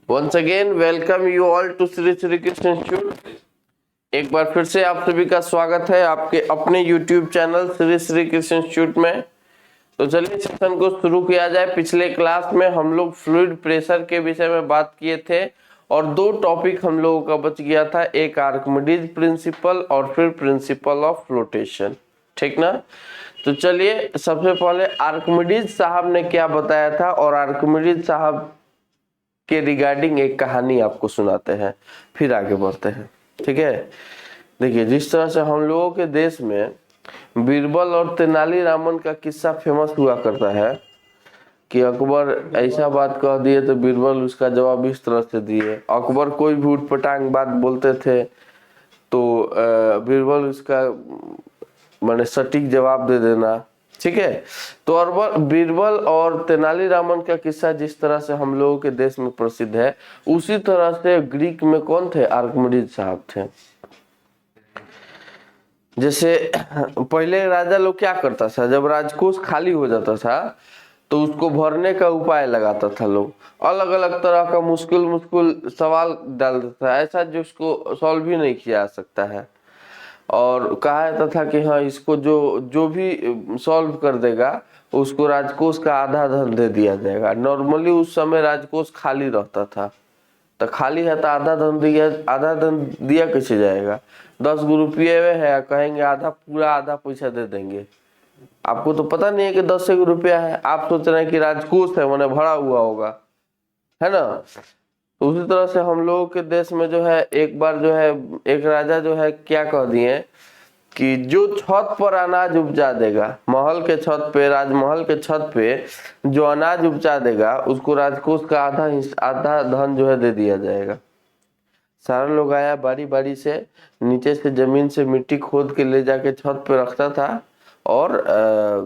Once again welcome you all to Shri Shri Krishna institute. एक बार फिर से आप सभी का स्वागत है आपके अपने YouTube channel Shri Shri Krishna institute में। तो चलिए सेशन को शुरू किया जाए। पिछले क्लास में हम लोग फ्लूइड प्रेशर के विषय में बात किए थे और दो टॉपिक हम लोगों का बच गया था, एक आर्किमिडीज प्रिंसिपल और फिर प्रिंसिपल ऑफ फ्लोटेशन। ठीक ना। तो चलिए सबसे पहले आर्किमिडीज साहब ने क्या बताया था और आर्किमिडीज साहब के रिगार्डिंग एक कहानी आपको सुनाते हैं, फिर आगे बढ़ते हैं। ठीक है। देखिए, जिस तरह से हम लोगों के देश में बीरबल और तेनालीरामन का किस्सा फेमस हुआ करता है कि अकबर ऐसा बात कह दिए तो बीरबल उसका जवाब इस तरह से दिए। अकबर कोई भी उटपटांग बात बोलते थे तो बीरबल उसका माने सटीक जवाब दे देना। ठीक है। तो बीरबल और तेनालीरामन का किस्सा जिस तरह से हम लोगों के देश में प्रसिद्ध है, उसी तरह से ग्रीक में कौन थे? आर्किमिडीज साहब थे। जैसे पहले राजा लोग क्या करता था, जब राजकोष खाली हो जाता था तो उसको भरने का उपाय लगाता था। लोग अलग अलग तरह का मुश्किल मुश्किल सवाल डाल देता था, ऐसा जिसको सॉल्व ही नहीं किया जा सकता है। और कहा जाता था कि हाँ, इसको जो भी सॉल्व कर देगा उसको राजकोष का आधा धन दे दिया जाएगा। नॉर्मली उस समय राजकोष खाली रहता था, तो खाली है तो आधा धन दिया कैसे जाएगा? 10 रुपये है, कहेंगे आधा पूरा आधा पैसा दे देंगे। आपको तो पता नहीं है कि 10 रुपया है, आप सोच रहे हैं कि राजकोष है मैंने भरा हुआ होगा, है ना। उसी तरह से हम लोगों के देश में जो है एक बार जो है एक राजा जो है क्या कह दिए कि जो छत पर अनाज उपजा देगा, महल के छत पे, राजमहल के छत पे जो अनाज उपजा देगा उसको राजकोष का आधा धन जो है दे दिया जाएगा। सारा लोग आया बारी बारी से, नीचे से जमीन से मिट्टी खोद के ले जाके छत पे रखता था और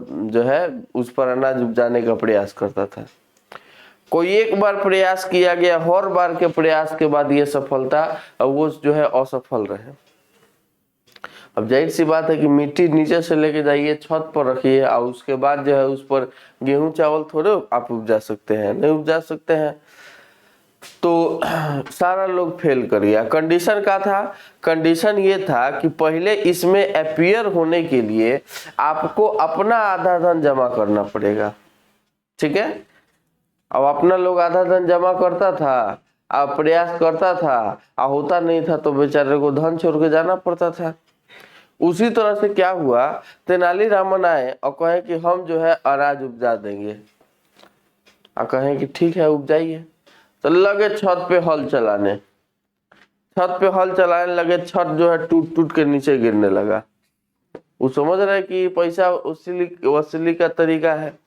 जो है उस पर अनाज उपजाने का प्रयास करता था। कोई एक बार प्रयास किया गया, हर बार के प्रयास के बाद ये सफलता और वो जो है असफल रहे। अब जाहिर सी बात है कि मिट्टी नीचे से लेके जाइए छत पर रखिए और उसके बाद जो है उस पर गेहूं चावल थोड़े आप उपजा सकते हैं, नहीं उपजा सकते हैं। तो सारा लोग फेल कर गया। कंडीशन क्या था? कंडीशन ये था कि पहले इसमें अपीयर होने के लिए आपको अपना आधा धन जमा करना पड़ेगा। ठीक है। अब अपना लोग आधा धन जमा करता था, अब प्रयास करता था, और होता नहीं था तो बेचारे को धन छोड़ के जाना पड़ता था। उसी तरह से क्या हुआ, तेनालीरामन आए और कहे कि हम जो है अनाज उपजा देंगे, और कहे कि ठीक है उपजाइए। तो लगे छत पे हल चलाने, छत पे हल चलाने लगे, छत जो है टूट टूट के नीचे गिरने लगा। वो समझ रहे कि पैसा वसूली का तरीका है।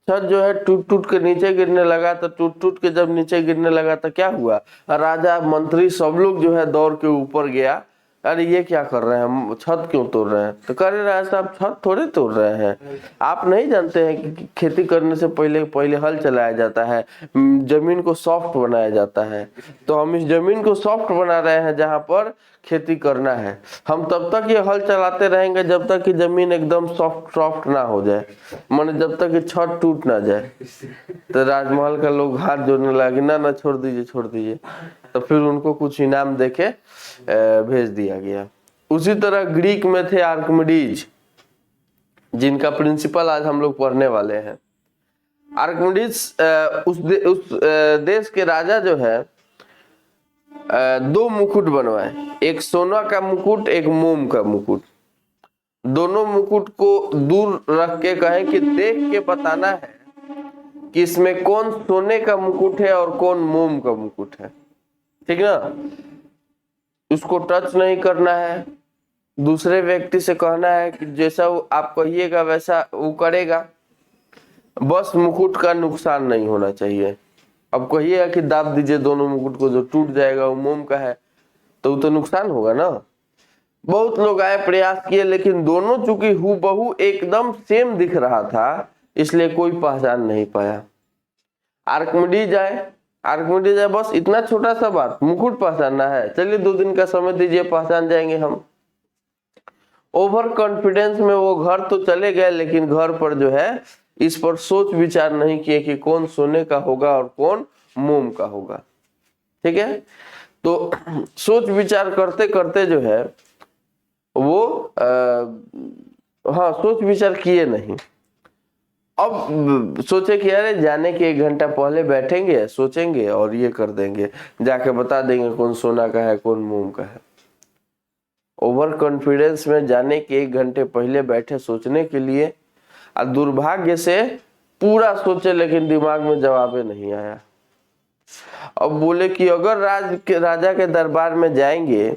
छत जो है टूट टूट के नीचे गिरने लगा। तो टूट टूट के जब नीचे गिरने लगा तो क्या हुआ, राजा मंत्री सब लोग जो है दौड़ के ऊपर गया। अरे ये क्या कर रहे हैं, छत क्यों तोड़ रहे हैं? तो कह रहे राजा साहब छत थोड़े तोड़ रहे हैं, आप नहीं जानते हैं कि खेती करने से पहले हल चलाया जाता है, जमीन को सॉफ्ट बनाया जाता है। तो हम इस जमीन को सॉफ्ट बना रहे हैं जहां पर खेती करना है। हम तब तक ये हल चलाते रहेंगे जब तक कि जमीन एकदम सॉफ्ट ना हो जाए, माने जब तक कि छत टूट ना जाए। तो राजमहल का लोग हाथ जोड़ने लगे, ना छोड़ दीजिए छोड़ दीजिए। तो फिर उनको कुछ इनाम देके भेज दिया गया। उसी तरह ग्रीक में थे आर्किमिडीज, जिनका प्रिंसिपल आज हम लोग पढ़ने वाले हैं। आर्किमिडीज उस देश के राजा जो है दो मुकुट बनवाए, एक सोना का मुकुट, एक मोम का मुकुट। दोनों मुकुट को दूर रख के कहे कि देख के बताना है कि इसमें कौन सोने का मुकुट है और कौन मोम का मुकुट है। ठीक ना। उसको टच नहीं करना है, दूसरे व्यक्ति से कहना है कि जैसा आप कहिएगा वैसा वो करेगा, बस मुकुट का नुकसान नहीं होना चाहिए। अब कहिएगा कि दाब दीजिए दोनों मुकुट को, जो टूट जाएगा वो मोम का है तो वो तो नुकसान होगा ना। बहुत लोग आए प्रयास किए, लेकिन दोनों चूंकि हूबहू एकदम सेम दिख रहा था इसलिए कोई पहचान नहीं पाया। आर्किमिडीज आए, बस इतना छोटा सा बात, मुकुट पहचानना है, चलिए 2 दिन का समय दीजिए पहचान जाएंगे हम। ओवर कॉन्फिडेंस में वो घर तो चले गए, लेकिन घर पर जो है इस पर सोच विचार नहीं किए कि कौन सोने का होगा और कौन मोम का होगा। ठीक है। तो सोच विचार करते करते जो है वो हाँ सोच विचार किए नहीं। अब सोचे कि अरे जाने के 1 घंटा पहले बैठेंगे, सोचेंगे और ये कर देंगे, जाके बता देंगे कौन सोना का है कौन मोम का है। ओवर कॉन्फिडेंस में जाने के 1 घंटे पहले बैठे सोचने के लिए, और दुर्भाग्य से पूरा सोचे लेकिन दिमाग में जवाबे नहीं आया। अब बोले कि अगर राजा के दरबार में जाएंगे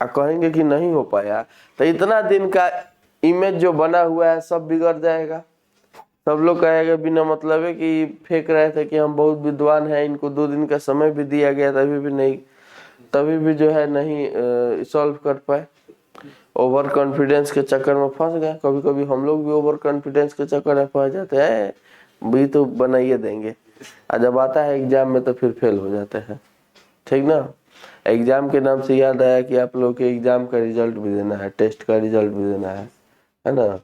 और कहेंगे कि नहीं हो पाया, तो इतना दिन का इमेज जो बना हुआ है सब बिगड़ जाएगा। सब लोग कहेगा बिना मतलब है कि फेंक रहे थे कि हम बहुत विद्वान हैं, इनको 2 दिन का समय भी दिया गया तभी भी जो है नहीं सॉल्व कर पाए। ओवर कॉन्फिडेंस के चक्कर में फंस गए। कभी कभी हम लोग भी ओवर कॉन्फिडेंस के चक्कर में फंस जाते हैं, भी तो बनाइए देंगे, और जब आता है एग्जाम में तो फिर फेल हो जाते हैं। ठीक ना। एग्जाम के नाम से याद आया कि आप लोग के एग्जाम का रिजल्ट भी देना है, टेस्ट का रिजल्ट भी देना है ना।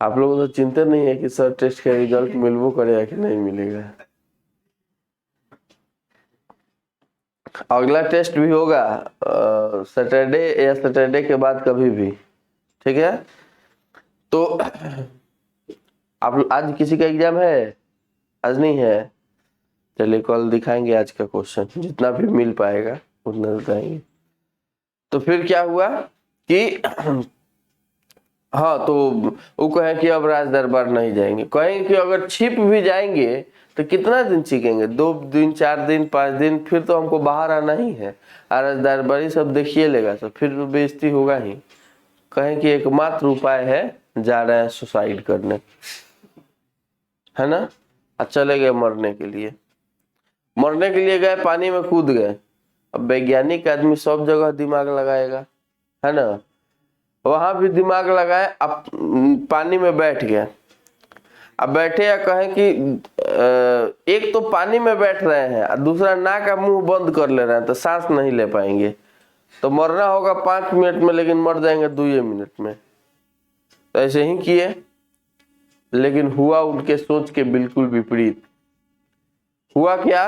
आप लोगों को तो चिंता नहीं है कि सर टेस्ट का रिजल्ट मिलवो करेगा कि नहीं मिलेगा। अगला टेस्ट भी होगा सैटरडे या सैटरडे के बाद कभी भी, ठीक है। तो आप आज किसी का एग्जाम है? आज नहीं है, चलिए कल दिखाएंगे आज का क्वेश्चन, जितना भी मिल पाएगा उतना दिखाएंगे। तो फिर क्या हुआ कि हाँ, तो वो कहे कि अब राज दरबार नहीं जाएंगे। कहेंगे कि अगर छिप भी जाएंगे तो कितना दिन सीखेंगे, 2 दिन 4 दिन 5 दिन, फिर तो हमको बाहर आना ही है, और राज दरबारी सब देखिए लेगा, तो फिर तो बेइज्जती होगा ही। कहें कि एकमात्र उपाय है, जा रहे हैं सुसाइड करने, है ना। चले गए मरने के लिए गए, पानी में कूद गए। अब वैज्ञानिक आदमी सब जगह दिमाग लगाएगा, है ना। वहां भी दिमाग लगाए, अब पानी में बैठ गए। अब बैठे या कहें कि एक तो पानी में बैठ रहे हैं, दूसरा नाक का मुंह बंद कर ले रहे हैं, तो सांस नहीं ले पाएंगे, तो मरना होगा 5 मिनट में, लेकिन मर जाएंगे 2 मिनट में। तो ऐसे ही किए, लेकिन हुआ उनके सोच के बिल्कुल विपरीत। हुआ क्या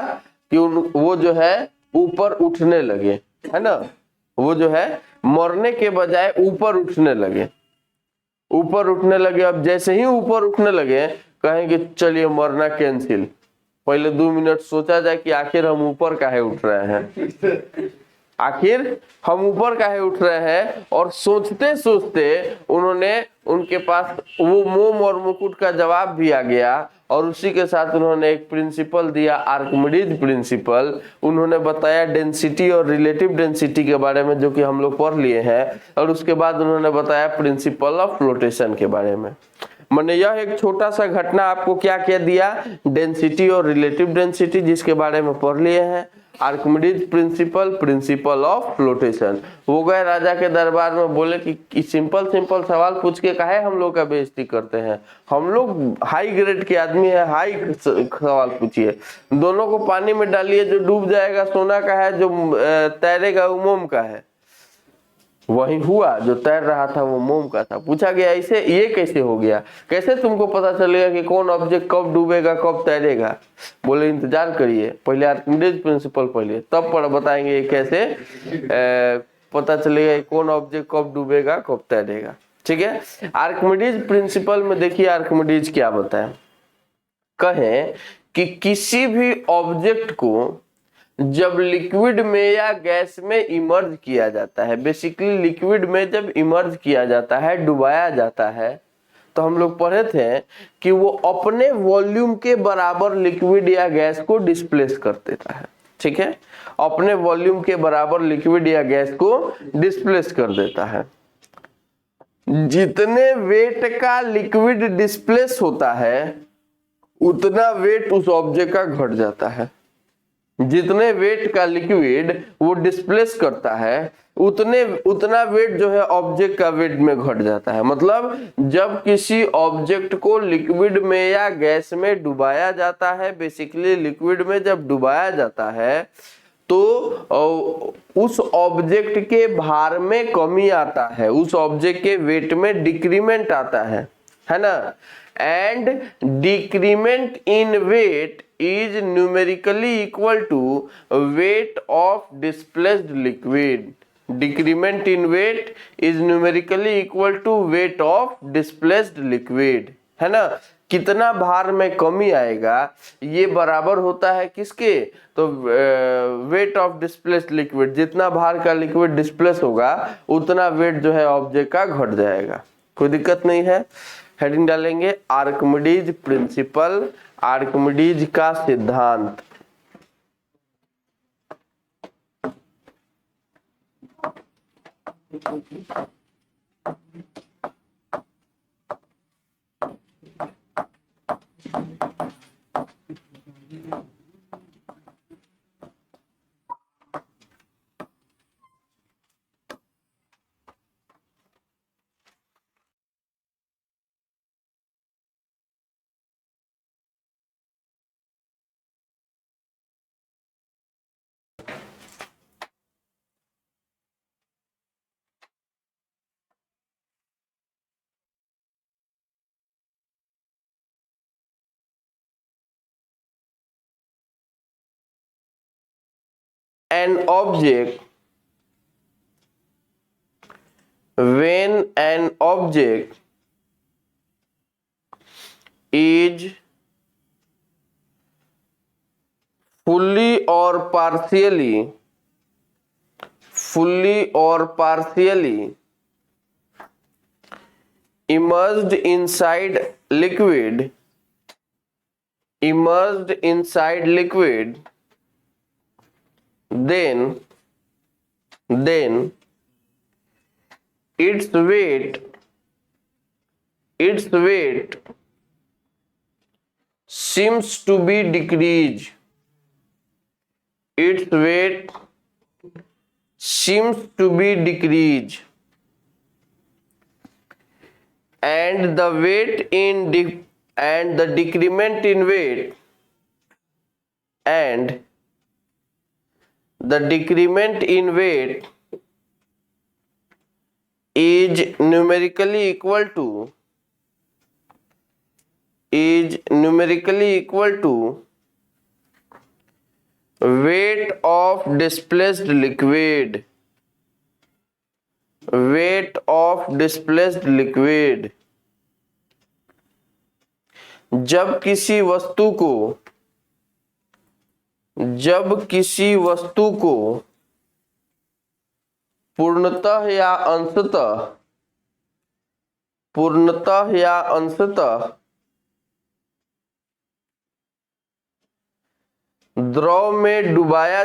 कि वो जो है ऊपर उठने लगे, है ना। वो जो है मरने के बजाय ऊपर उठने लगे। अब जैसे ही ऊपर उठने लगे, कहेंगे चलिए मरना कैंसिल, पहले 2 मिनट सोचा जाए कि आखिर हम ऊपर काहे उठ रहे हैं, और सोचते सोचते उनके पास वो मोम और मुकुट का जवाब भी आ गया, और उसी के साथ उन्होंने एक प्रिंसिपल दिया, आर्किमिडीज प्रिंसिपल। उन्होंने बताया डेंसिटी और रिलेटिव डेंसिटी के बारे में, जो कि हम लोग पढ़ लिए हैं, और उसके बाद उन्होंने बताया प्रिंसिपल ऑफ फ्लोटेशन के बारे में। मैंने यह एक छोटा सा घटना आपको क्या दिया, डेंसिटी और रिलेटिव डेंसिटी, जिसके बारे में पढ़ लिए हैं। Archimedes principle of flotation. वो गए राजा के दरबार में, बोले कि सिंपल सवाल पूछ के काहे हम लोग का बेइज्जती करते हैं, हम लोग हाई ग्रेड के आदमी है, हाई सवाल पूछिए। दोनों को पानी में डालिए, जो डूब जाएगा सोना का है, जो तैरेगा वो मोम का है। वही हुआ, जो तैर रहा था वो मोम का था। पूछा गया ऐसे ये कैसे हो गया, कैसे तुमको पता चलेगा कि कौन ऑब्जेक्ट कब डूबेगा कब तैरेगा। बोले इंतजार करिए, पहले आर्किमिडीज प्रिंसिपल पढ़िए, तब बताएंगे कैसे पता चलेगा कौन ऑब्जेक्ट कब डूबेगा कब तैरेगा। ठीक है। आर्किमिडीज प्रिंसिपल में देखिए आर्किमिडीज क्या बताया। कहें कि किसी भी ऑब्जेक्ट को जब लिक्विड में या गैस में इमर्ज किया जाता है, बेसिकली लिक्विड में जब इमर्ज किया जाता है, डुबाया जाता है, तो हम लोग पढ़े थे कि वो अपने वॉल्यूम के बराबर लिक्विड या गैस को डिस्प्लेस कर देता है। ठीक है, अपने वॉल्यूम के बराबर लिक्विड या गैस को डिस्प्लेस कर देता है। जितने वेट का लिक्विड डिस्प्लेस होता है, उतना वेट उस ऑब्जेक्ट का घट जाता है। जितने वेट का लिक्विड वो डिस्प्लेस करता है, उतना वेट जो है ऑब्जेक्ट का वेट में घट जाता है। मतलब जब किसी ऑब्जेक्ट को लिक्विड में या गैस में डुबाया जाता है, बेसिकली लिक्विड में जब डुबाया जाता है, तो उस ऑब्जेक्ट के भार में कमी आता है, उस ऑब्जेक्ट के वेट में डिक्रीमेंट आता है ना। And decrement in weight is numerically equal to weight of displaced liquid. Decrement in weight is numerically equal to weight of displaced liquid, है ना। कितना भार में कमी आएगा ये बराबर होता है किसके, तो वेट ऑफ डिस्प्लेस्ड लिक्विड, जितना भार का लिक्विड डिस्प्लेस होगा उतना वेट जो है ऑब्जेक्ट का घट जाएगा। कोई दिक्कत नहीं है। हेडिंग डालेंगे आर्किमिडीज प्रिंसिपल, आर्किमिडीज का सिद्धांत। An object, when an object is fully or partially immersed inside liquid, then its weight seems to be decreased. Its weight seems to be decreased, and the decrement in weight is numerically equal to weight of displaced liquid, जब किसी वस्तु को पूर्णतः या अंशतः द्रव में डुबाया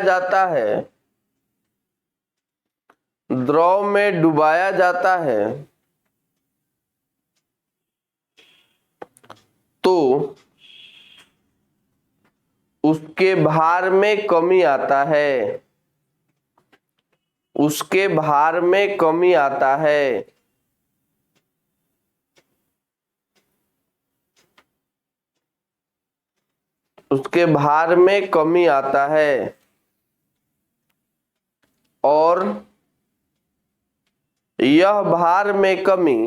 जाता है तो उसके भार में कमी आता है, उसके भार में कमी आता है। और यह भार में कमी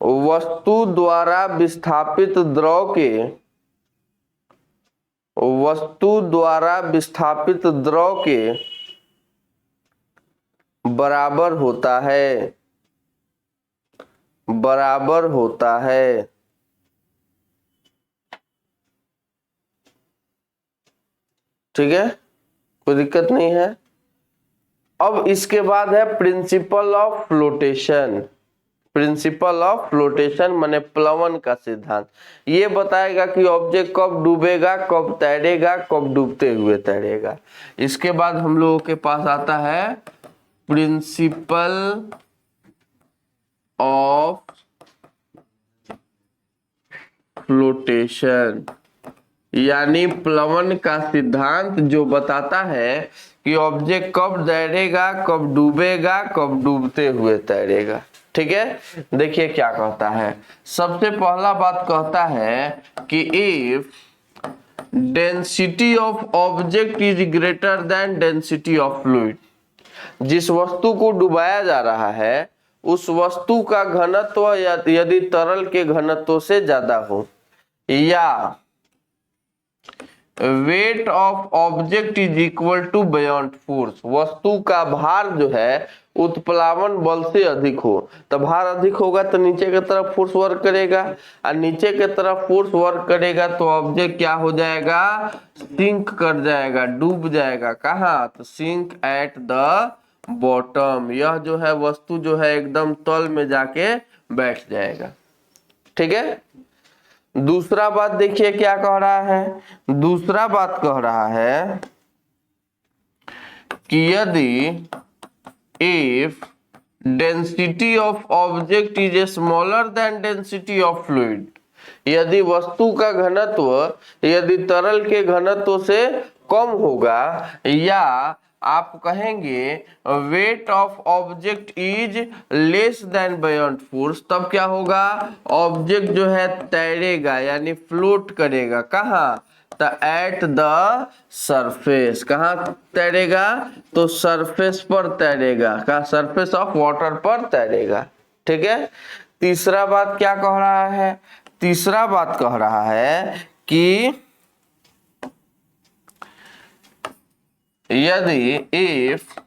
वस्तु द्वारा विस्थापित द्रव के बराबर होता है। ठीक है, कोई दिक्कत नहीं है। अब इसके बाद है प्रिंसिपल ऑफ फ्लोटेशन माने प्लवन का सिद्धांत। ये बताएगा कि ऑब्जेक्ट कब डूबेगा, कब तैरेगा, कब डूबते हुए तैरेगा। इसके बाद हम लोगों के पास आता है प्रिंसिपल ऑफ फ्लोटेशन, यानी प्लवन का सिद्धांत, जो बताता है कि ऑब्जेक्ट कब तैरेगा, कब डूबेगा, कब डूबते हुए तैरेगा। ठीक है, देखिए क्या कहता है। सबसे पहला बात कहता है कि if density of object is greater then density of fluid, जिस वस्तु को डुबाया जा रहा है उस वस्तु का घनत्व यदि तरल के घनत्व से ज्यादा हो, या weight of object is equal to buoyant force, वस्तु का भार जो है उत्प्लावन बल से अधिक हो। तो भार अधिक होगा तो नीचे की तरफ फोर्स वर्क करेगा, और नीचे की तरफ फोर्स वर्क करेगा तो ऑब्जेक्ट क्या हो जाएगा, सिंक कर जाएगा, डूब जाएगा। कहाँ, तो सिंक एट द बॉटम, यह जो है वस्तु जो है एकदम तल में जाके बैठ जाएगा। ठीक है। दूसरा बात देखिए क्या कह रहा है, दूसरा बात कह रहा है कि यदि if density of object is smaller than density of fluid, यदि वस्तु का घनत्व यदि तरल के घनत्व से कम होगा, या आप कहेंगे wait of object is less than बायोंट force, तब क्या होगा, ऑब्जेक्ट जो है तैरेगा यानी फ्लोट करेगा। कहाँ, तो एट द सरफेस, कहाँ तैरेगा, तो सरफेस पर तैरेगा, कहाँ, सरफेस ऑफ वाटर पर तैरेगा। ठीक है। तीसरा बात क्या कह रहा है, तीसरा बात कह रहा है कि यदि if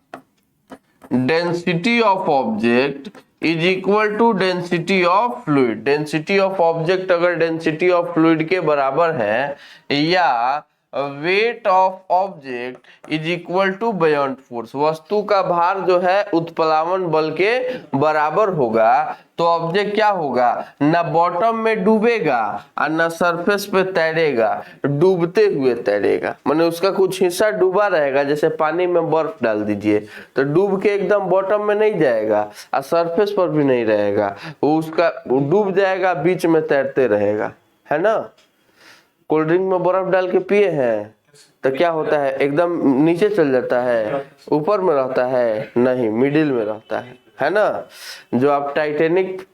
density of object is equal to density of fluid, density of object अगर डेंसिटी ऑफ फ्लूइड के बराबर है, या weight of object is equal to buoyant force, वस्तु का भार जो है उत्प्लावन बल के बराबर होगा, तो ऑब्जेक्ट क्या होगा, ना बॉटम में डूबेगा और ना सरफेस पे तैरेगा, डूबते हुए तैरेगा। माने उसका कुछ हिस्सा डूबा रहेगा, जैसे पानी में बर्फ डाल दीजिए तो डूब के एकदम बॉटम में नहीं जाएगा और सरफेस पर भी नहीं रहेगा, वो उसका डूब जाएगा, बीच में तैरते रहेगा, है ना। कोल्ड ड्रिंक में बर्फ डाल के पिए हैं तो क्या होता है, एकदम नीचे चल जाता है, ऊपर में रहता है, नहीं मिडिल में रहता है ना। जो आप टाइटैनिक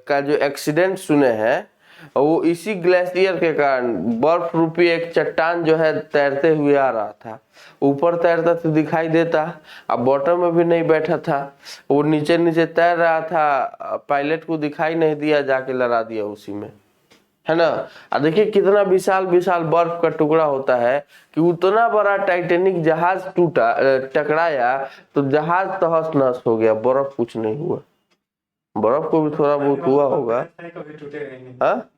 का जो एक्सीडेंट सुने हैं वो इसी ग्लेशियर के कारण, बर्फ रूपी एक चट्टान जो है तैरते हुए आ रहा था, ऊपर तैरता तो दिखाई देता, अब बॉटम में भी नहीं बैठा था, वो नीचे नीचे तैर रहा था, पायलट को दिखाई नहीं दिया, जाके लड़ा दिया उसी में, है ना। और देखिए कितना विशाल विशाल बर्फ का टुकड़ा होता है कि उतना बड़ा टाइटैनिक जहाज टूटा, टकराया तो जहाज तहस नहस हो गया, बर्फ कुछ नहीं हुआ। बर्फ को भी थोड़ा बहुत हुआ होगा,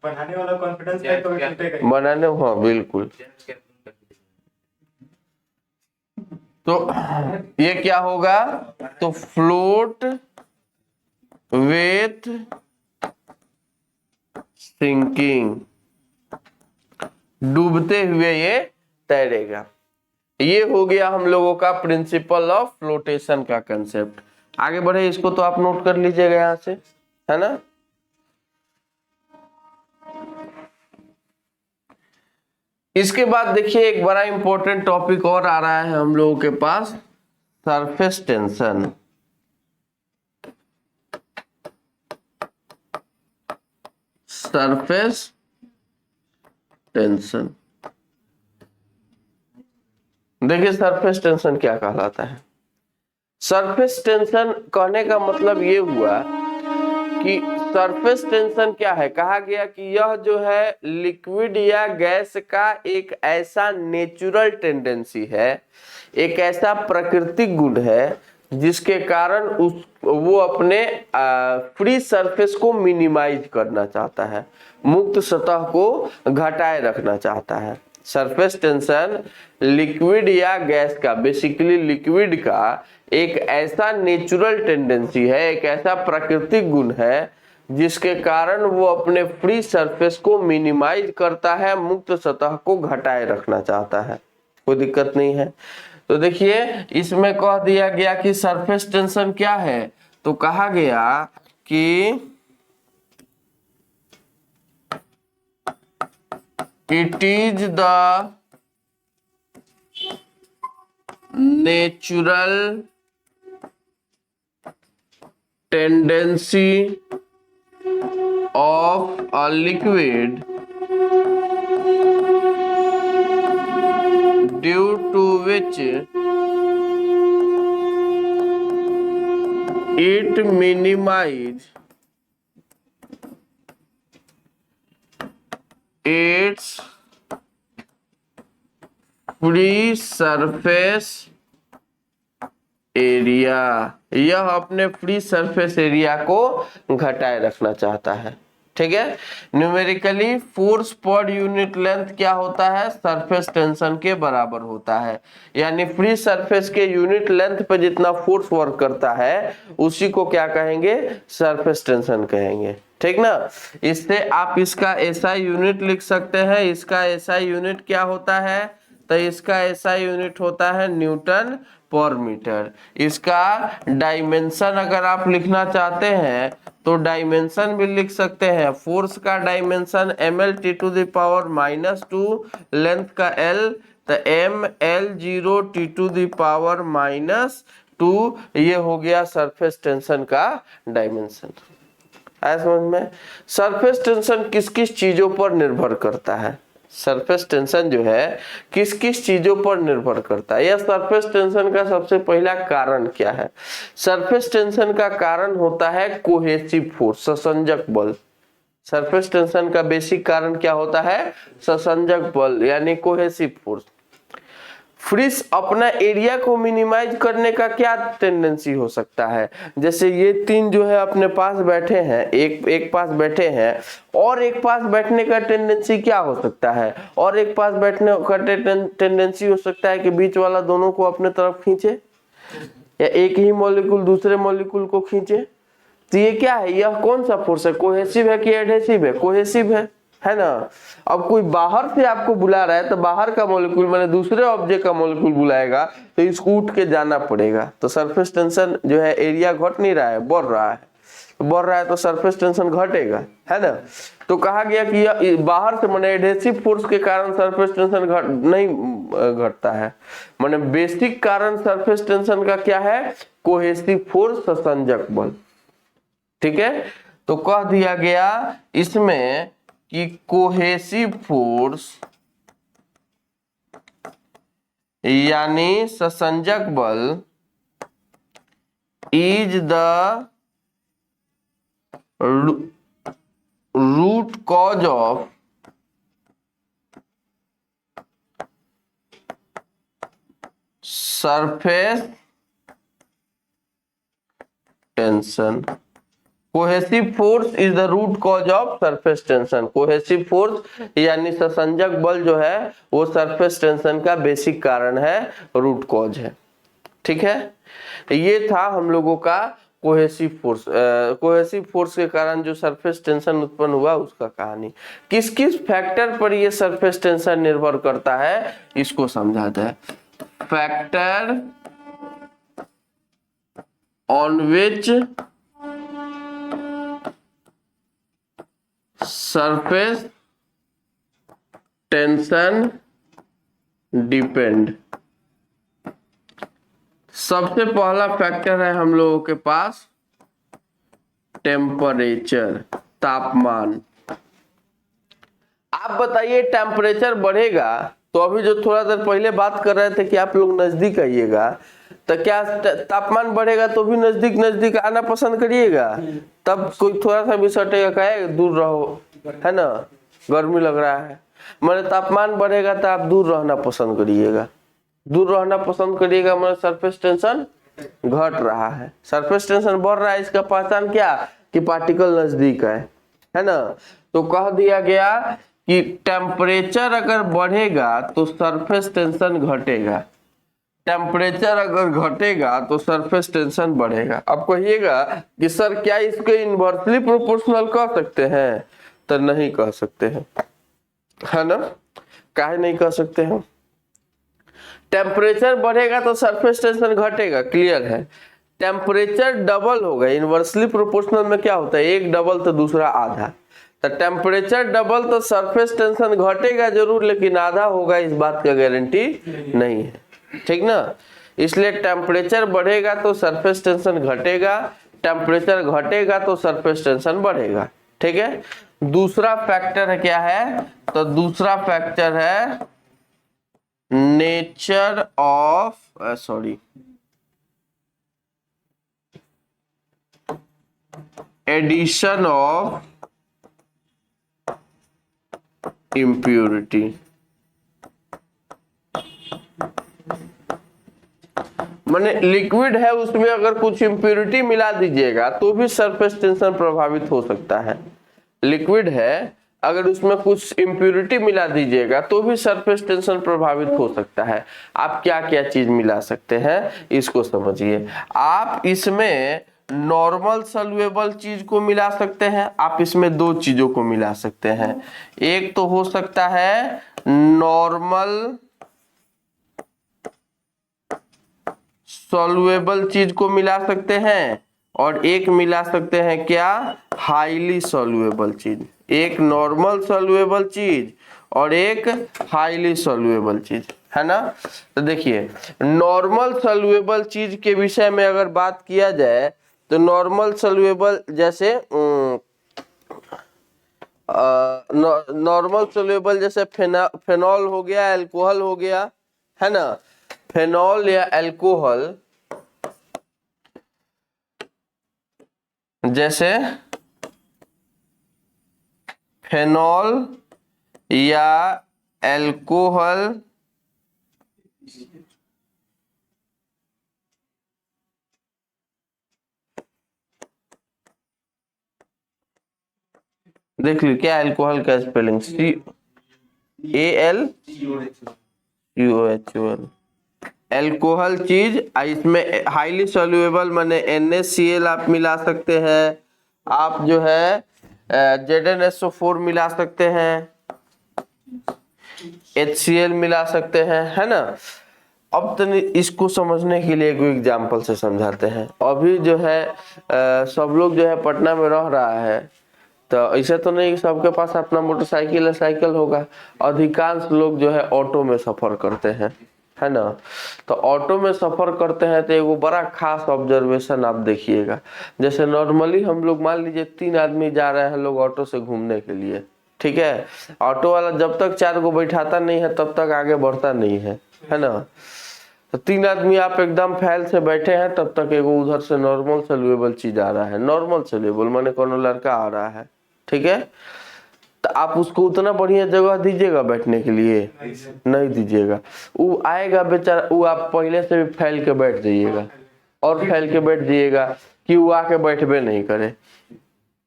बनाने वाला कॉन्फिडेंस है, कभी टूटेगा बनाने, हाँ बिल्कुल। तो ये क्या होगा, तो फ्लोट विथ सिंकिंग, डूबते हुए ये तैरेगा। ये हो गया हम लोगों का प्रिंसिपल ऑफ फ्लोटेशन का कंसेप्ट। आगे बढ़े, इसको तो आप नोट कर लीजिएगा यहां से, है ना। इसके बाद देखिए एक बड़ा इंपॉर्टेंट टॉपिक और आ रहा है हम लोगों के पास, सरफेस टेंशन। सरफेस टेंशन, देखिए सरफेस टेंशन क्या कहलाता है। सरफेस टेंशन कहने का मतलब ये हुआ कि सरफेस टेंशन क्या है, कहा गया कि यह जो है लिक्विड या गैस का एक ऐसा नेचुरल टेंडेंसी है, एक ऐसा प्राकृतिक गुण है जिसके कारण वो अपने फ्री सरफेस को मिनिमाइज करना चाहता है, मुक्त सतह को घटाए रखना चाहता है। सरफेस टेंशन लिक्विड या गैस का, बेसिकली लिक्विड का एक ऐसा नेचुरल टेंडेंसी है, एक ऐसा प्राकृतिक गुण है जिसके कारण वो अपने फ्री सरफेस को मिनिमाइज करता है, मुक्त सतह को घटाए रखना चाहता है। कोई दिक्कत नहीं है। तो देखिए इसमें कह दिया गया कि सरफेस टेंशन क्या है, तो कहा गया कि it is the natural tendency of a liquid due to which it minimize its free surface area. यह अपने फ्री सरफेस एरिया को घटाए रखना चाहता है। ठीक है, numerically force per unit length क्या होता है, सरफेस टेंशन के बराबर होता है। यानी फ्री सरफेस के यूनिट लेंथ पे जितना फोर्स वर्क करता है उसी को क्या कहेंगे, सरफेस टेंशन कहेंगे। ठीक ना, इससे आप इसका एसआई यूनिट लिख सकते हैं। इसका एसआई यूनिट क्या होता है, तो इसका एसआई यूनिट होता है न्यूटन पर मीटर। इसका डायमेंशन अगर आप लिखना चाहते हैं तो डायमेंशन भी लिख सकते हैं। फोर्स का dimension ml t to the power -2, length का l तो ml0 t to the power -2, ये हो गया सरफेस टेंशन का डायमेंशन। आया समझ में। सरफेस टेंशन किस किस चीजों पर निर्भर करता है, सरफेस टेंशन जो है किस किस चीजों पर निर्भर करता है, या सरफेस टेंशन का सबसे पहला कारण क्या है। सरफेस टेंशन का कारण होता है कोहेसिव फोर्स, ससंजक बल। सरफेस टेंशन का बेसिक कारण क्या होता है, ससंजक बल यानी कोहेसिव फोर्स। फ्रिस अपना एरिया को मिनिमाइज करने का क्या टेंडेंसी हो सकता है, जैसे ये तीन जो है अपने पास बैठे हैं, एक पास बैठे हैं, और एक पास बैठने का टेंडेंसी क्या हो सकता है, और एक पास बैठने का टेंडेंसी हो सकता है कि बीच वाला दोनों को अपने तरफ खींचे, या एक ही मॉलिक्यूल दूसरे मॉलिक्यूल को खींचे। तो ये क्या है, यह कौन सा फोर्स है, कोहेसिव है कि एडहेसिव है, कोहेसिव है ना। अब कोई बाहर से आपको बुला रहा है तो बाहर का मॉलिक्यूल माने दूसरे ऑब्जेक्ट का मॉलिक्यूल बुलाएगा तो इसको उठ के जाना पड़ेगा। तो सरफेस टेंशन जो है एरिया घट नहीं रहा है, बढ़ रहा है, बढ़ रहा है तो सरफेस टेंशन घटेगा, है ना। तो कहा गया कि यह बाहर से माने एडहेसिव फोर्स के कारण सरफेस टेंशन नहीं घटता है। माने बेसिक कारण सरफेस टेंशन का क्या है, कोहेसिव फोर्स, ससंजक बल। ठीक है, तो कह दिया गया इसमें कि कोहेसिव फोर्स यानी ससंजक बल is the root cause of surface tension. Cohesive force is the root cause of surface tension. Cohesive force यानी ससंजक बल जो है वो सरफेस टेंशन का बेसिक कारण है, रूट कॉज है। ठीक है, ये था हम लोगों का कोहेसिव फोर्स। कोहेसिव फोर्स के कारण जो सरफेस टेंशन उत्पन्न हुआ उसका कहानी। किस किस फैक्टर पर ये सरफेस टेंशन निर्भर करता है इसको समझाते हैं। Factor on which surface tension depend. सबसे पहला फैक्टर है हम लोगों के पास टेम्परेचर, तापमान। आप बताइए टेम्परेचर बढ़ेगा तो अभी जो थोड़ा देर पहले बात कर रहे थे कि आप लोग नजदीक आइएगा, तो क्या तापमान बढ़ेगा तो भी नजदीक नजदीक आना पसंद करिएगा, तब कोई थोड़ा सा भी सटेगा कहे दूर रहो, है ना, गर्मी लग रहा है। माने तापमान बढ़ेगा तो आप दूर रहना पसंद करिएगा, दूर रहना पसंद करिएगा, माने सरफेस टेंशन घट रहा है। सरफेस टेंशन बढ़ रहा है, इसका पहचान क्या कि पार्टिकल नजदीक है ना। तो कह दिया गया कि टेम्परेचर अगर बढ़ेगा तो सरफेस टेंशन घटेगा, टेम्परेचर अगर घटेगा तो सरफेस टेंशन बढ़ेगा। अब कहिएगा कि सर क्या इसके इनवर्सली प्रोपोर्शनल कह सकते हैं, तो नहीं कह सकते हैं, है ना। काहे नहीं कह सकते हैं, टेम्परेचर बढ़ेगा तो सरफेस टेंशन घटेगा, क्लियर है। टेम्परेचर डबल होगा, इनवर्सली प्रोपोर्शनल में क्या होता है, एक डबल तो दूसरा आधा, तो टेम्परेचर डबल तो सरफेस टेंशन घटेगा जरूर, लेकिन आधा होगा इस बात का गारंटी नहीं है, ठीक ना। इसलिए टेम्परेचर बढ़ेगा तो सरफेस टेंशन घटेगा, टेम्परेचर घटेगा तो सरफेस टेंशन बढ़ेगा, ठीक है। दूसरा फैक्टर है क्या है, तो दूसरा फैक्टर है nature of addition of impurity. माने लिक्विड है, उसमें अगर कुछ इम्प्योरिटी मिला दीजिएगा तो भी सरफेस टेंशन प्रभावित हो सकता है। लिक्विड है, अगर उसमें कुछ इम्प्योरिटी मिला दीजिएगा तो भी सरफेस टेंशन प्रभावित हो सकता है। आप क्या क्या चीज मिला सकते हैं इसको समझिए। आप इसमें नॉर्मल सॉल्युएबल चीज को मिला सकते हैं, आप इसमें दो चीजों को मिला सकते हैं। एक तो हो सकता है नॉर्मल सॉल्युएबल चीज को मिला सकते हैं, और एक मिला सकते हैं क्या, हाईली सॉल्युएबल चीज। एक नॉर्मल सॉल्युएबल चीज और एक हाईली सॉल्युएबल चीज, है ना। तो देखिए नॉर्मल सॉल्युएबल चीज के विषय में अगर बात किया जाए तो नॉर्मल सॉल्युएबल जैसे नॉर्मल सॉल्युएबल जैसे फेनॉल हो गया, अल्कोहल हो गया, है ना। फेनॉल या अल्कोहल जैसे फेनॉल या अल्कोहल देख ली क्या, अल्कोहल का स्पेलिंग CALCOHOL। अल्कोहल चीज, इसमें हाईली सॉल्युएबल माने NaCl आप मिला सकते हैं, आप जो है ZnSO4 मिला सकते हैं, HCl मिला सकते हैं, है ना। अब तो इसको समझने के लिए कोई एग्जांपल से समझाते हैं। अभी जो है सब लोग जो है पटना में रह रहा है, तो ऐसा तो नहीं सबके पास अपना मोटरसाइकिल या साइकिल होगा। अधिकांश लोग जो है ऑटो में सफर करते हैं, है ना। तो ऑटो में सफर करते हैं तो एगो बड़ा खास ऑब्जर्वेशन आप देखिएगा। जैसे नॉर्मली हम लोग मान लीजिए 3 आदमी जा रहे हैं लोग ऑटो से घूमने के लिए, ठीक है। ऑटो वाला जब तक 4 को बैठाता नहीं है तब तक आगे बढ़ता नहीं है ना। तो 3 आदमी आप एकदम फैल से बैठे हैं, तब तक एगो उधर से नॉर्मल सॉल्युएबल चीज आ रहा है। नॉर्मल सॉल्युएबल माने कोनो लड़का आ रहा है, ठीक है। तो आप उसको उतना बढ़िया जगह दीजिएगा बैठने के लिए, नहीं दीजिएगा। वो आएगा बेचारा, वो आप पहले से भी फैल के बैठ जाइएगा और फैल के बैठ जाइएगा कि वो आके बैठबे नहीं करे।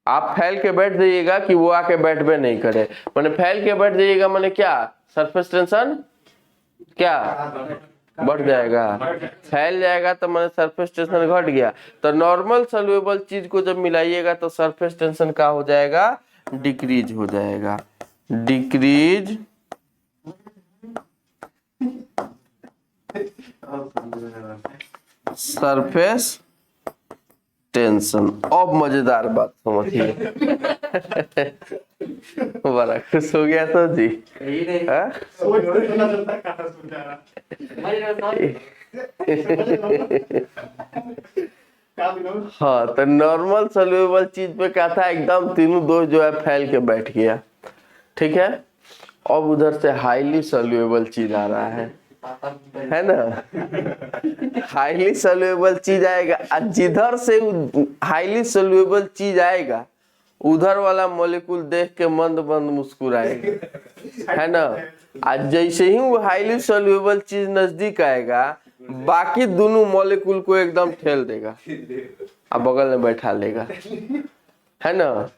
आप फैल के बैठ जाइएगा कि वो आके बैठबे नहीं करे। माने फैल के बैठ जाइएगा माने क्या, सरफेस टेंशन क्या बढ़ जाएगा, फैल जाएगा तो माने सरफेस टेंशन घट गया। तो नॉर्मल सॉल्युएबल चीज को जब मिलाइएगा तो सरफेस टेंशन का हो जाएगा, डिक्रीज हो जाएगा। Decrease surface tension. अब मजेदार बात समझिए। बड़ा खुश हो गया तो जी, हाँ? हाँ, तो नॉर्मल सॉल्युएबल चीज पे क्या था, एकदम तीनों दोस्त जो है फैल के बैठ गया, ठीक है। अब उधर से हाईली सॉल्युएबल चीज आ रहा है ना। हाईली सॉल्युएबल चीज आएगा, जिधर से हाईली सॉल्युएबल चीज आएगा उधर वाला मॉलिक्यूल देख के मंद मंद मुस्कुराएगा, है ना। आज जैसे ही वो हाईली सॉल्युएबल चीज नजदीक आएगा, बाकी दोनों मॉलिक्यूल को एकदम ठेल देगा और बगल में बैठा लेगा, है ना।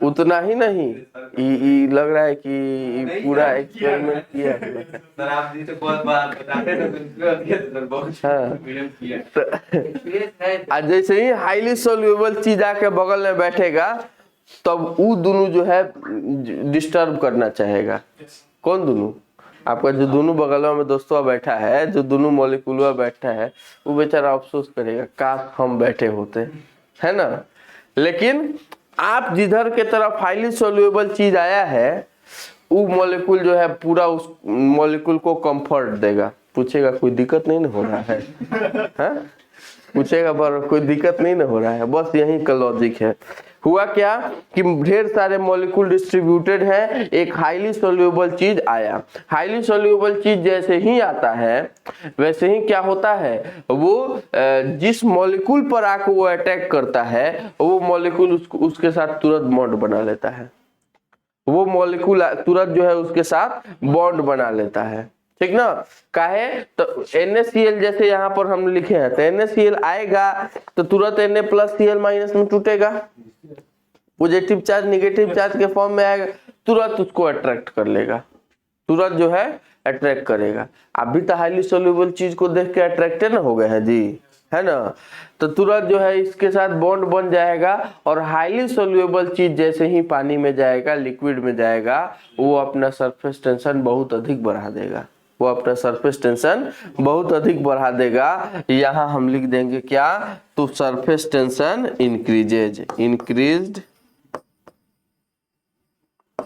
उतना ही नहीं, ये लग रहा है कि पूरा एक्सपेरिमेंट किया है। सर आप जी तो बहुत बात बताते हैं, बहुत आज जैसे ही हाईली सॉल्युएबल चीज आके बगल में बैठेगा तब वो दोनों जो है डिस्टर्ब करना चाहेगा। कौन दोनों, आपका जो दोनों बगलों में दोस्तों बैठा है, जो दोनों मॉलिक्यूल बैठा है, वो बेचारा अफसोस करेगा काश हम बैठे होते, है ना। लेकिन आप जिधर के तरफ हाईली सॉल्युएबल चीज आया है वो मॉलिक्यूल जो है पूरा उस मॉलिक्यूल को कंफर्ट देगा, पूछेगा कोई दिक्कत नहीं ना हो रहा है, हाँ? पूछेगा पर कोई दिक्कत नहीं ना हो रहा है, बस यही का लॉजिक है। हुआ क्या कि ढेर सारे मॉलिक्यूल डिस्ट्रीब्यूटेड हैं, एक हाईली सोल्यूबल चीज आया। हाईली सोल्यूबल चीज जैसे ही आता है वैसे ही क्या होता है, वो जिस मॉलिक्यूल पर आकर वो अटैक करता है वो मॉलिक्यूल उसके साथ तुरंत बॉन्ड बना लेता है, वो मॉलिक्यूल तुरंत जो है उसके साथ बॉन्ड बना लेता है। ठीक ना, काहे तो NaCl जैसे यहाँ पर हम लिखे हैं तो NaCl आएगा तो तुरंत Na+Cl- में टूटेगा, पॉजिटिव चार्ज निगेटिव चार्ज के फॉर्म में आएगा, तुरंत उसको अट्रैक्ट कर लेगा, तुरंत जो है अट्रैक्ट करेगा। अभी तो हाईली सोल्यूबल चीज को देख के अट्रैक्टेड ना हो गए हैं जी, है ना, तो तुरंत जो है इसके साथ बॉन्ड बन जाएगा और हाईली सोल्यूबल चीज जैसे ही पानी में जाएगा, लिक्विड में जाएगा, वो अपना सरफेस टेंशन बहुत अधिक बढ़ा देगा, वो अपना सरफेस टेंशन बहुत अधिक बढ़ा देगा। यहाँ हम लिख देंगे क्या, तो surface tension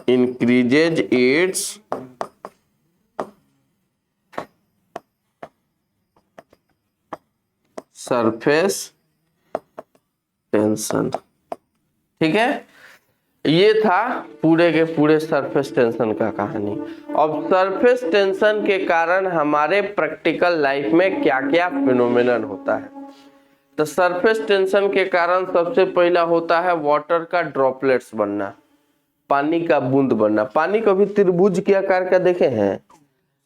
increases its surface tension. ठीक है, ये था पूरे के पूरे सरफेस टेंशन का कहानी। अब सरफेस टेंशन के कारण हमारे प्रैक्टिकल लाइफ में क्या क्या फिनोमेनन होता है, तो सरफेस टेंशन के कारण सबसे पहला होता है वाटर का ड्रॉपलेट्स बनना, पानी का बूंद बनना। पानी कभी त्रिभुज के आकार का देखे हैं,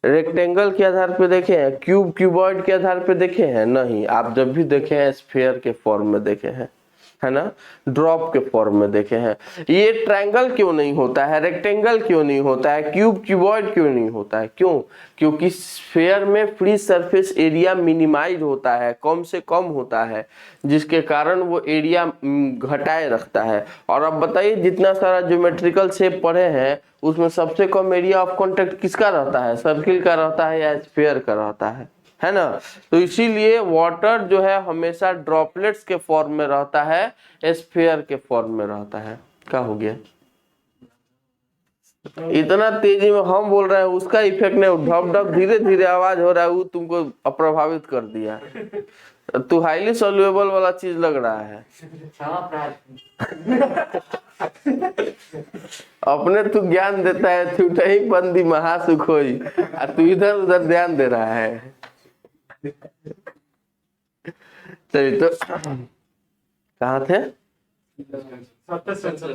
रेक्टेंगल के आधार पे देखे हैं, क्यूबॉइड के आधार पे देखे हैं? नहीं, आप जब भी देखे हैं स्फीयर के फॉर्म में देखे हैं, है ना, ड्रॉप के फॉर्म में देखे हैं। ये ट्रायंगल क्यों नहीं होता है, रेक्टेंगल क्यों नहीं होता है, क्यूबॉइड क्यों नहीं होता है? क्यों? क्योंकि स्फीयर में फ्री सरफेस एरिया मिनिमाइज होता है, कम से कम होता है, जिसके कारण वो एरिया घटाए रखता है। और अब बताइए, जितना सारा ज्योमेट्रिकल शेप पढ़े हैं उसमें सबसे कम एरिया ऑफ कॉन्टेक्ट किसका रहता है, सर्किल का रहता है या स्फीयर का रहता है ना। तो इसीलिए वाटर जो है हमेशा ड्रॉपलेट्स के फॉर्म में रहता है, स्फीयर के फॉर्म में रहता है। क्या हो गया, इतना तेजी में हम बोल रहे हैं उसका इफेक्ट नहीं, ढप ढप धीरे धीरे आवाज हो रहा है, वो तुमको अप्रभावित कर दिया। तू हाईली सोल्यूबल वाला चीज लग रहा है। अपने तू ज्ञान देता है, तू नहीं बंदी महासुख होई, तू इधर उधर ध्यान दे रहा है। चलिए, तो कहाँ थे,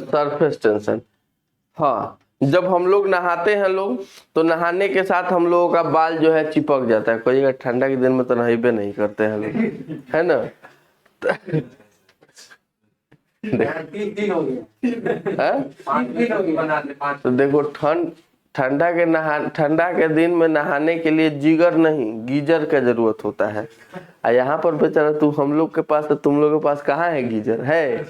सरफेस टेंशन। हाँ, जब हम लोग नहाते हैं लोग, तो नहाने के साथ हम लोगों का बाल जो है चिपक जाता है। कोई ठंडा के दिन में तो नहाइबे नहीं करते हैं लोग, है ना। तो देखो, ठंडा के दिन में नहाने के लिए जिगर नहीं गीजर का जरूरत होता है। यहाँ पर बेचारा तू हम लोग के पास, तो तुम लोग के पास कहाँ है गीजर है?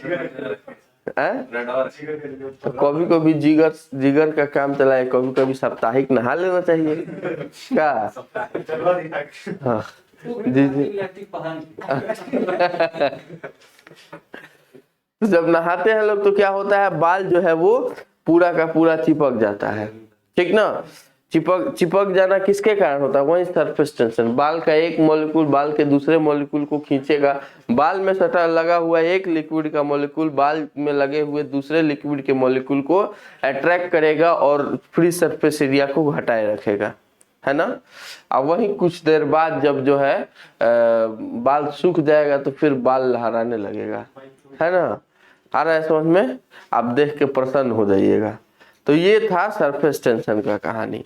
तो कभी कभी जिगर का काम चलाए, कभी कभी साप्ताहिक नहा लेना चाहिए क्या? हाँ जी जी। जब नहाते हैं लोग तो क्या होता है, बाल जो है वो पूरा का पूरा चिपक जाता है। ठीक ना, चिपक जाना किसके कारण होता है? वही सरफेस टेंशन। बाल का एक मॉलिक्यूल बाल के दूसरे मॉलिक्यूल को खींचेगा, बाल में सटा लगा हुआ एक लिक्विड का मॉलिक्यूल बाल में लगे हुए दूसरे लिक्विड के मॉलिक्यूल को अट्रैक्ट करेगा और फ्री सरफेस एरिया को घटाए रखेगा, है ना। अब वही कुछ देर बाद जब जो है बाल सूख जाएगा तो फिर बाल लहराने लगेगा, है ना। आ रहा है समझ में? आप देख के प्रसन्न हो जाइएगा। तो ये था सरफेस टेंशन का कहानी।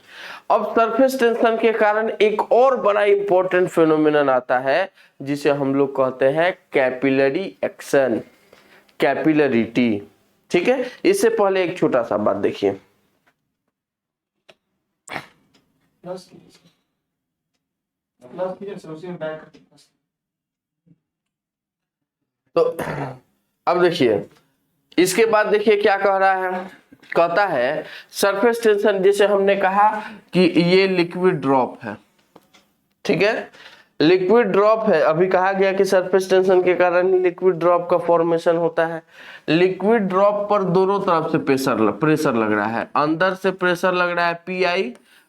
अब सरफेस टेंशन के कारण एक और बड़ा इंपॉर्टेंट फिनोमिनन आता है जिसे हम लोग कहते हैं कैपिलरी एक्शन, कैपिलरिटी। ठीक है, इससे पहले एक छोटा सा बात देखिए। तो अब देखिए, इसके बाद देखिए क्या कह रहा है, कहता है सरफेस टेंशन, जैसे हमने कहा कि ये लिक्विड ड्रॉप है, ठीक है, लिक्विड ड्रॉप है। अभी कहा गया कि सरफेस टेंशन के कारण ही लिक्विड ड्रॉप का फॉर्मेशन होता है। लिक्विड ड्रॉप पर दोनों तरफ से प्रेशर लग रहा है, अंदर से प्रेशर लग रहा है PI,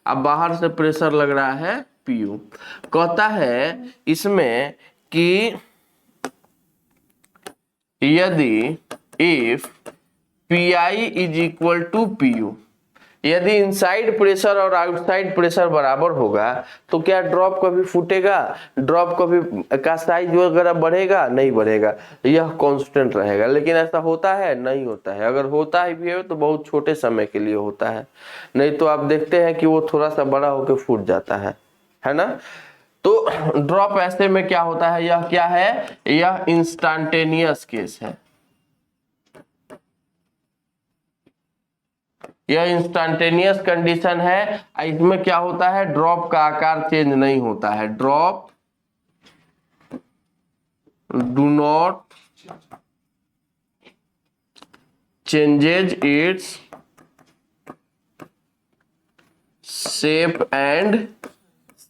अब बाहर से प्रेशर लग रहा है PU। कहता है इसमें कि यदि if Pi is equal to Pu, यदि इनसाइड प्रेशर और आउटसाइड प्रेशर बराबर होगा तो क्या ड्रॉप कभी फूटेगा? ड्रॉप कभी का साइज वगैरह बढ़ेगा? नहीं बढ़ेगा, यह कांस्टेंट रहेगा। लेकिन ऐसा होता है? नहीं होता है। अगर होता ही भी है तो बहुत छोटे समय के लिए होता है, नहीं तो आप देखते हैं कि वो थोड़ा सा बड़ा होकर फूट जाता है ना। तो ड्रॉप ऐसे में क्या होता है, यह क्या है, यह इंस्टेंटेनियस केस है, यह इंस्टेंटेनियस कंडीशन है। इसमें क्या होता है, ड्रॉप का आकार चेंज नहीं होता है, drop do not changes its shape and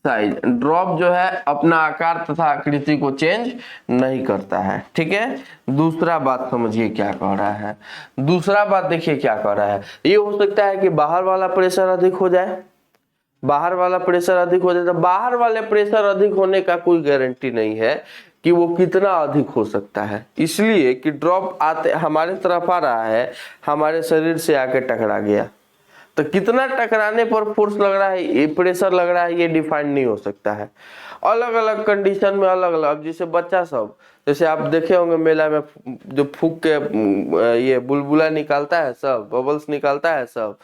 size. Drop जो है अपना आकार तथा आकृति को चेंज नहीं करता है, ठीक है। दूसरा बात समझिए क्या कह रहा है, दूसरा बात देखिए क्या कह रहा है। ये हो सकता है कि बाहर वाला प्रेशर अधिक हो जाए, बाहर वाला प्रेशर अधिक हो जाए, तो बाहर वाले प्रेशर अधिक होने का कोई गारंटी नहीं है कि वो कितना अधिक हो सकता है। इसलिए कि ड्रॉप आते हमारे तरफ आ रहा है, हमारे शरीर से आके टकरा गया, तो कितना टकराने पर फोर्स लग रहा है, ये प्रेशर लग रहा है, ये डिफाइन नहीं हो सकता है। अलग अलग कंडीशन में अलग अलग, जैसे बच्चा सब, जैसे आप देखे होंगे मेला में जो फूक के ये बुलबुला निकालता है सब, बबल्स निकालता है सब,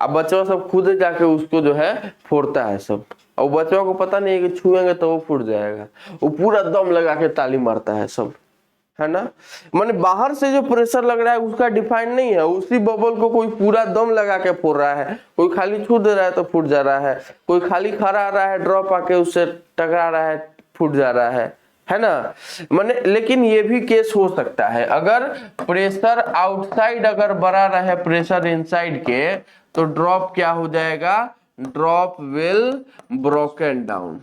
अब बच्चा सब खुद जाके उसको जो है फोड़ता है सब, और बच्चों को पता नहीं है कि छुएंगे तो वो फूट जाएगा, वो पूरा दम लगा के ताली मारता है सब, है ना। माने बाहर से जो प्रेशर लग रहा है उसका डिफाइन नहीं है, उसी बबल को कोई पूरा दम लगा के फोड़ रहा है, कोई खाली छू दे रहा है तो फूट जा रहा है, कोई खाली खड़ा आ रहा है, ड्रॉप आके उससे टकरा रहा है, फूट जा रहा है ना। माने लेकिन ये भी केस हो सकता है, अगर प्रेशर आउटसाइड अगर बड़ा रहे प्रेशर इनसाइड के, तो ड्रॉप क्या हो जाएगा, drop will broken down,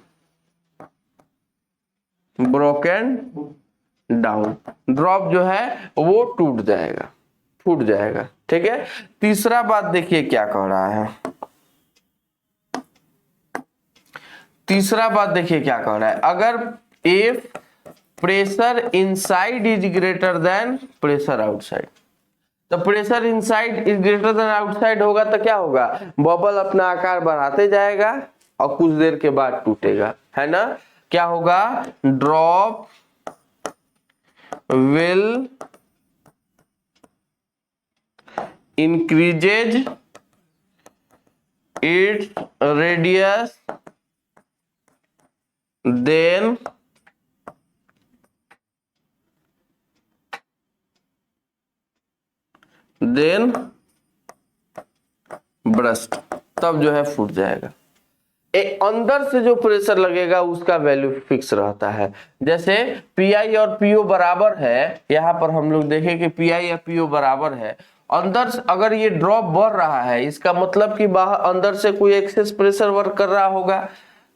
broken down, drop जो है वो टूट जाएगा, फूट जाएगा, ठीक है। तीसरा बात देखिए क्या कह रहा है, तीसरा बात देखिए क्या कह रहा है, अगर if pressure inside is greater than pressure outside, तो pressure inside is greater than outside होगा तो क्या होगा, बबल अपना आकार बढ़ाते जाएगा और कुछ देर के बाद टूटेगा, है ना। क्या होगा, drop will increases its radius then burst, तब जो है फूट जाएगा। अंदर से जो प्रेशर लगेगा उसका वैल्यू फिक्स रहता है, जैसे Pi और Pu बराबर है, यहाँ पर हम लोग देखें कि Pi या Pu बराबर है, अंदर से अगर ये ड्रॉप बढ़ रहा है इसका मतलब कि बाहर अंदर से कोई एक्सेस प्रेशर वर्क कर रहा होगा,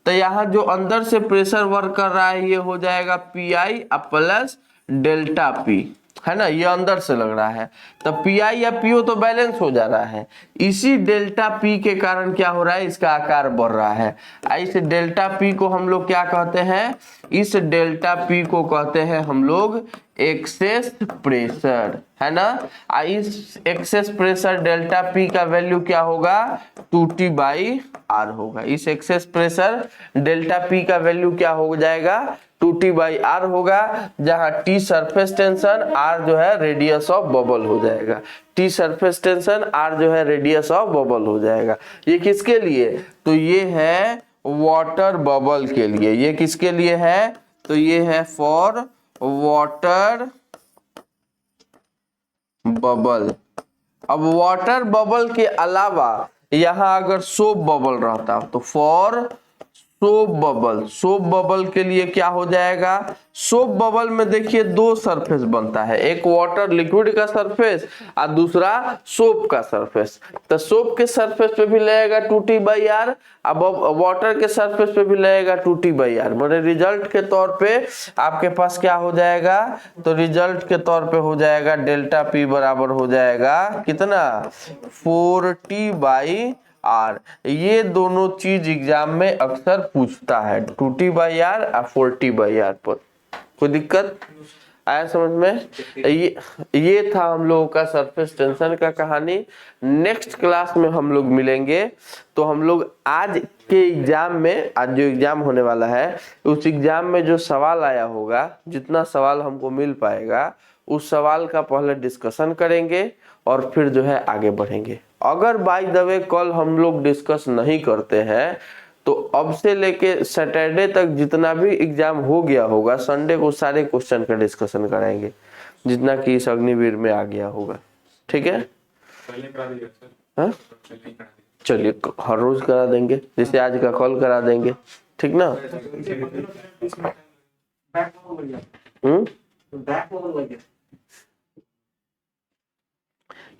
तो यहाँ जो अंदर से प्रेशर वर्क कर रहा है ये हो जाएगा Pi प्लस डेल्टा P, है ना, ये अंदर से लग रहा है, तो Pi या Pu तो बैलेंस हो जा रहा है, इसी डेल्टा P के कारण क्या हो रहा है, इसका आकार बढ़ रहा है। इस डेल्टा P को हम लोग क्या कहते हैं, इस डेल्टा P को कहते हैं हम लोग एक्सेस प्रेशर, है ना। इस एक्सेस प्रेशर डेल्टा P का वैल्यू क्या होगा, 2T/R होगा। इस एक्सेस प्रेशर डेल्टा P का वैल्यू क्या हो जाएगा, 2T/R होगा, जहां T सरफेस टेंशन, R जो है रेडियस ऑफ बबल हो जाएगा, T सरफेस टेंशन, R जो है रेडियस ऑफ बबल हो जाएगा। ये किसके लिए, तो ये है वाटर बबल के लिए, ये किसके लिए है, तो ये है फॉर वाटर बबल। अब वाटर बबल के अलावा यहां अगर सोप बबल रहता तो for soap bubble, soap bubble के लिए क्या हो जाएगा, सोप बबल में देखिए दो सरफेस बनता है, एक वाटर लिक्विड का सरफेस और दूसरा सोप का सरफेस, तो सोप के सरफेस पे भी लगेगा 2T/R, अब वाटर के सरफेस पे भी लगेगा 2T/R, मतलब रिजल्ट के तौर पे आपके पास क्या हो जाएगा, तो रिजल्ट के तौर पे हो जाएगा डेल्टा P बराबर हो जाएगा कितना, 4T/R। ये दोनों चीज एग्जाम में अक्सर पूछता है, 2T/R और 4T/R पर, कोई दिक्कत। आया समझ में? ये था हम लोगों का सरफेस टेंशन का कहानी। नेक्स्ट क्लास में हम लोग मिलेंगे। तो हम लोग आज के एग्जाम में, आज जो एग्जाम होने वाला है, उस एग्जाम में जो सवाल आया होगा, जितना सवाल हमको मिल पाएगा, उस सवाल का पहले डिस्कशन करेंगे और फिर जो है आगे बढ़ेंगे। अगर बाय द वे कल हम लोग डिस्कस नहीं करते हैं तो अब से लेके सैटरडे तक जितना भी एग्जाम हो गया होगा, संडे को सारे क्वेश्चन का डिस्कशन कराएंगे, जितना कि इस अग्निवीर में आ गया होगा। ठीक है? पहले करा दीजिए सर। हाँ, पहले ही करा दीजिए। चलिए हर रोज करा देंगे, जैसे आज का कॉल करा देंगे। ठीक ना?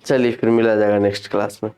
चलिए फिर मिला जाएगा नेक्स्ट क्लास में।